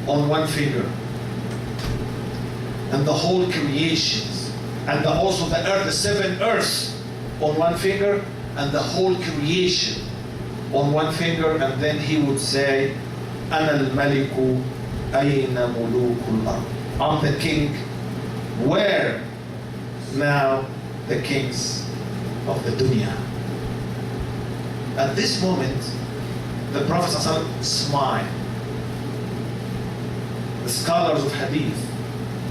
on one finger. And the whole creations, and also the earth, the 7 earths on one finger, and the whole creation on one finger, and then he would say, أَنَا الْمَلِكُ أَيْنَ مُلُوكُ الْأَرْضِ. I'm the king. Where now the kings of the dunya? At this moment, the Prophet ﷺ smiled. The scholars of hadith,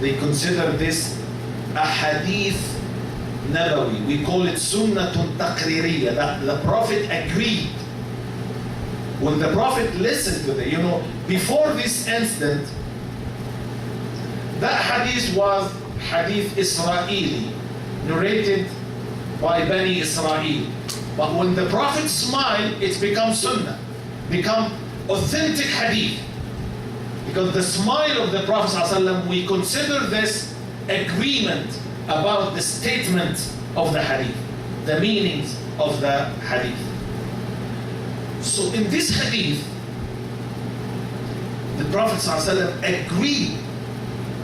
they consider this a hadith nabawi. We call it sunnatun taqririyya, that the Prophet agreed. When the Prophet listened to it, before this incident, that hadith was hadith Israeli, narrated by Bani Israel. But when the Prophet smiled, it's become sunnah, become authentic hadith. Because the smile of the Prophet ﷺ, we consider this agreement about the statement of the hadith, the meanings of the hadith. So in this hadith, the Prophet ﷺ agreed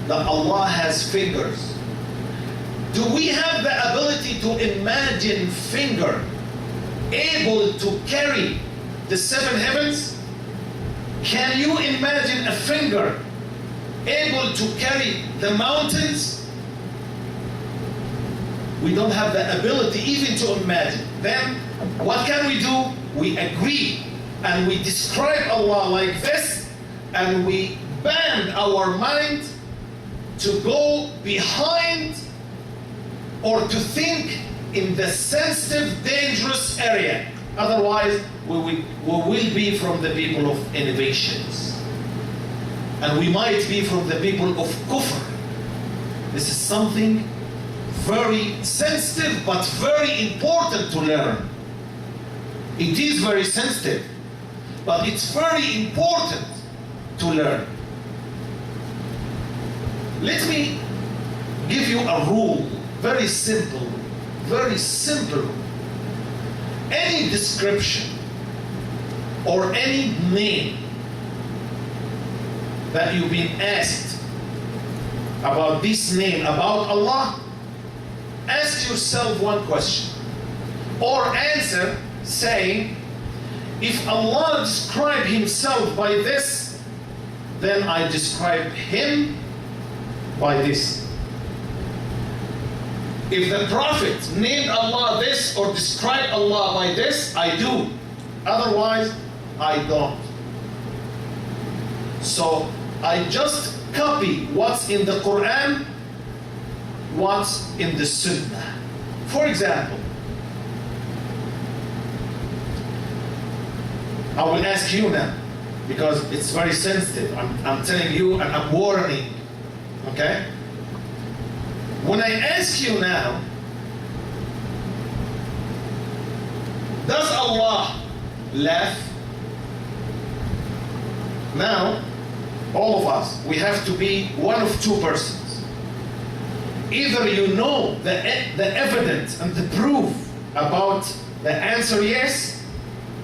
that Allah has fingers. Do we have the ability to imagine finger able to carry the 7 heavens? Can you imagine a finger able to carry the mountains? We don't have the ability even to imagine. Then what can we do? We agree and we describe Allah like this, and we bend our mind to go behind or to think in the sensitive, dangerous area. Otherwise, we will be from the people of innovations. And we might be from the people of kufr. This is something very sensitive, but very important to learn. It is very sensitive, but it's very important to learn. Let me give you a rule, very simple, very simple. Any description or any name that you've been asked about this name, about Allah, ask yourself one question or answer saying, if Allah described himself by this, then I describe him by this. If the Prophet named Allah this or described Allah by this, I do. Otherwise, I don't. So I just copy what's in the Quran, what's in the Sunnah. For example, I will ask you now, because it's very sensitive. I'm telling you and I'm warning. Okay? When I ask you now, does Allah laugh? Now, all of us, we have to be one of 2 persons. Either you know the evidence and the proof about the answer yes,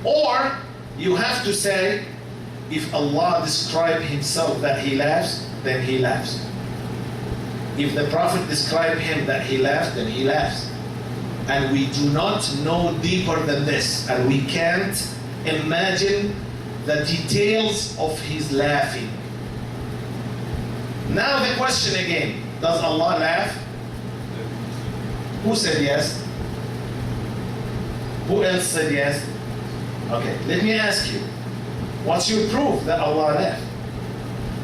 or you have to say, if Allah described himself that he laughs, then he laughs. If the Prophet described him that he laughs, then he laughs. And we do not know deeper than this, and we can't imagine the details of his laughing. Now the question again, does Allah laugh? Who said yes? Who else said yes? Okay, let me ask you, what's your proof that Allah laughed?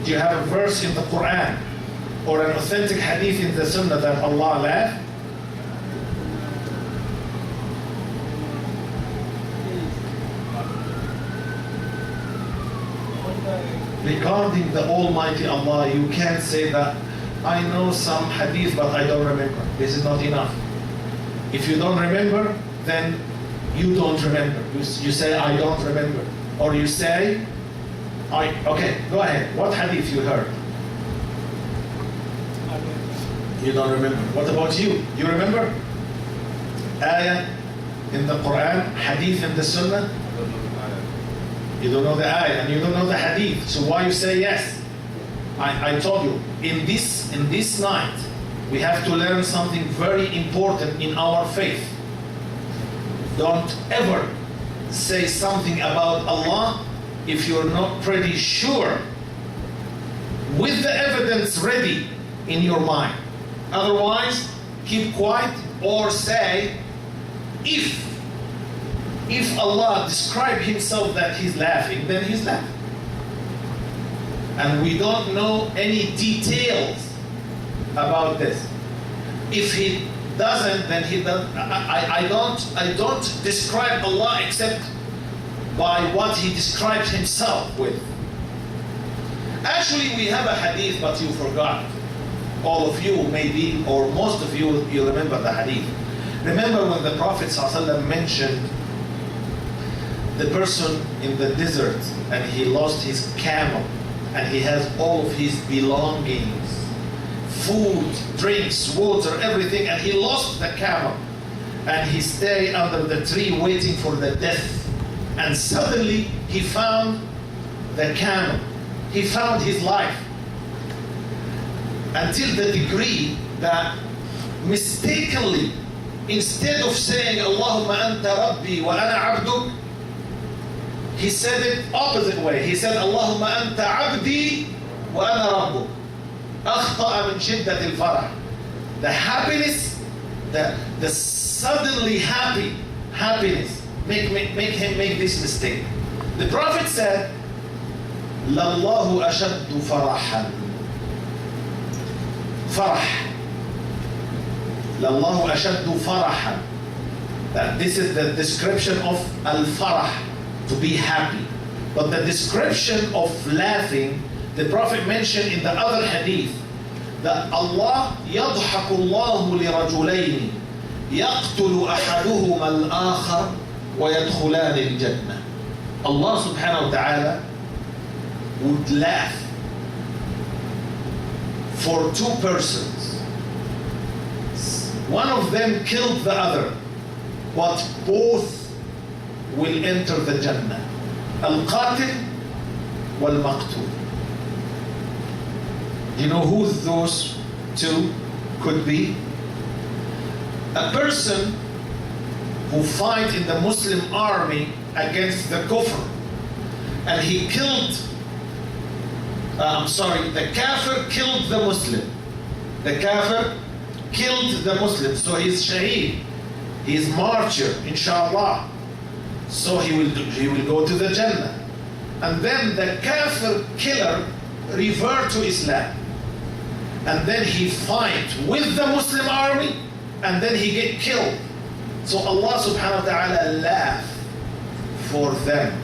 Do you have a verse in the Quran or an authentic hadith in the Sunnah that Allah laughed? Regarding the Almighty Allah, you can't say that I know some hadith but I don't remember. This is not enough. If you don't remember, then you don't remember. You say I don't remember. Or you say, okay, go ahead. What hadith you heard? You don't remember. What about you? You remember? Ayah in the Quran, hadith in the Sunnah? You don't know the ayah and you don't know the hadith. So why you say yes? I told you, in this night, we have to learn something very important in our faith. Don't ever say something about Allah if you're not pretty sure, with the evidence ready in your mind. Otherwise, keep quiet or say, if Allah described himself that he's laughing, then he's laughing. And we don't know any details about this. If he doesn't, then he doesn't. I don't describe Allah except by what he describes himself with. Actually, we have a hadith, but you forgot. All of you maybe, or most of you remember the hadith. Remember when the Prophet ﷺ mentioned the person in the desert and he lost his camel and he has all of his belongings, food, drinks, water, everything, and he lost the camel and he stayed under the tree waiting for the death, and suddenly he found the camel, he found his life, until the degree that mistakenly, instead of saying Allahumma anta rabbi wa ana abduk, he said it opposite way. He said Allahumma anta abdi wa ana rabbuk. أخطأ من شدة الفرح. The happiness, the suddenly happiness make him make this mistake. The Prophet said, لَاللَّهُ أَشَدُّ فَرَحًا. فرح. لَاللَّهُ أَشَدُّ فَرَحًا. That this is the description of al-farah, to be happy. But the description of laughing, the Prophet mentioned in the other hadith that Allah يضحك الله لرجلين يقتل أحدهما الآخر ويدخلان الجنة. Allah subhanahu wa ta'ala would laugh for two persons. One of them killed the other, but both will enter the Jannah. Al-Qatil wal-Maqtul. You know who those two could be? A person who fight in the Muslim army against the kufr, and he killed, the kafir killed the Muslim. The kafir killed the Muslim, so he's shaheed. He's martyr, inshallah. So he will go to the Jannah. And then the kafir killer revert to Islam. And then he fight with the Muslim army, and then he get killed. So Allah subhanahu wa ta'ala laugh for them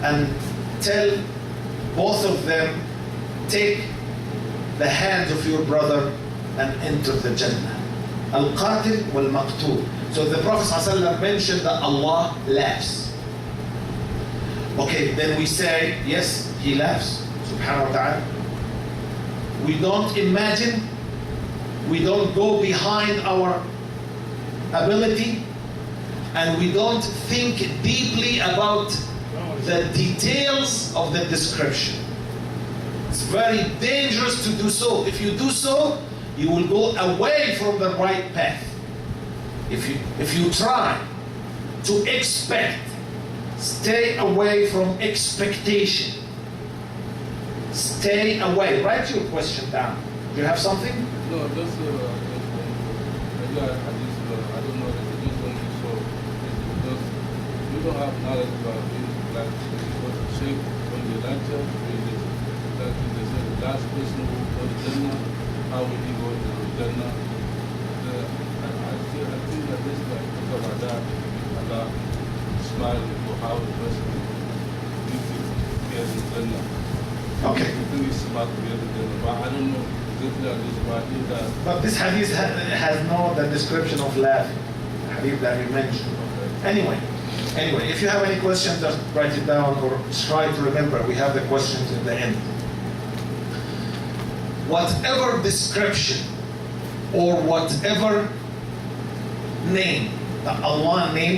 and tell both of them, take the hands of your brother and enter the Jannah. Al-Qatil wal-Maqtul. So the Prophet ﷺ mentioned that Allah laughs. Okay, then we say, yes, he laughs, subhanahu wa ta'ala. We don't imagine, we don't go behind our ability, and we don't think deeply about the details of the description. It's very dangerous to do so. If you do so, you will go away from the right path. If you try to expect, stay away from expectation. Stay away. Write your question down. Do you have something? No, just maybe I don't know. I just want to show because we don't have knowledge about this. Like what the Shaykh on the lecture, that they said the last person who goes to Jannah, how will he go to Jannah? I think that this like talk about that, Allah smiling for how the person needs to get in Jannah. Okay. But I don't know But this hadith has no the description of laughing. The hadith that we mentioned. Okay. Anyway, if you have any questions, just write it down or try to remember. We have the questions in the end. Whatever description or whatever name that Allah named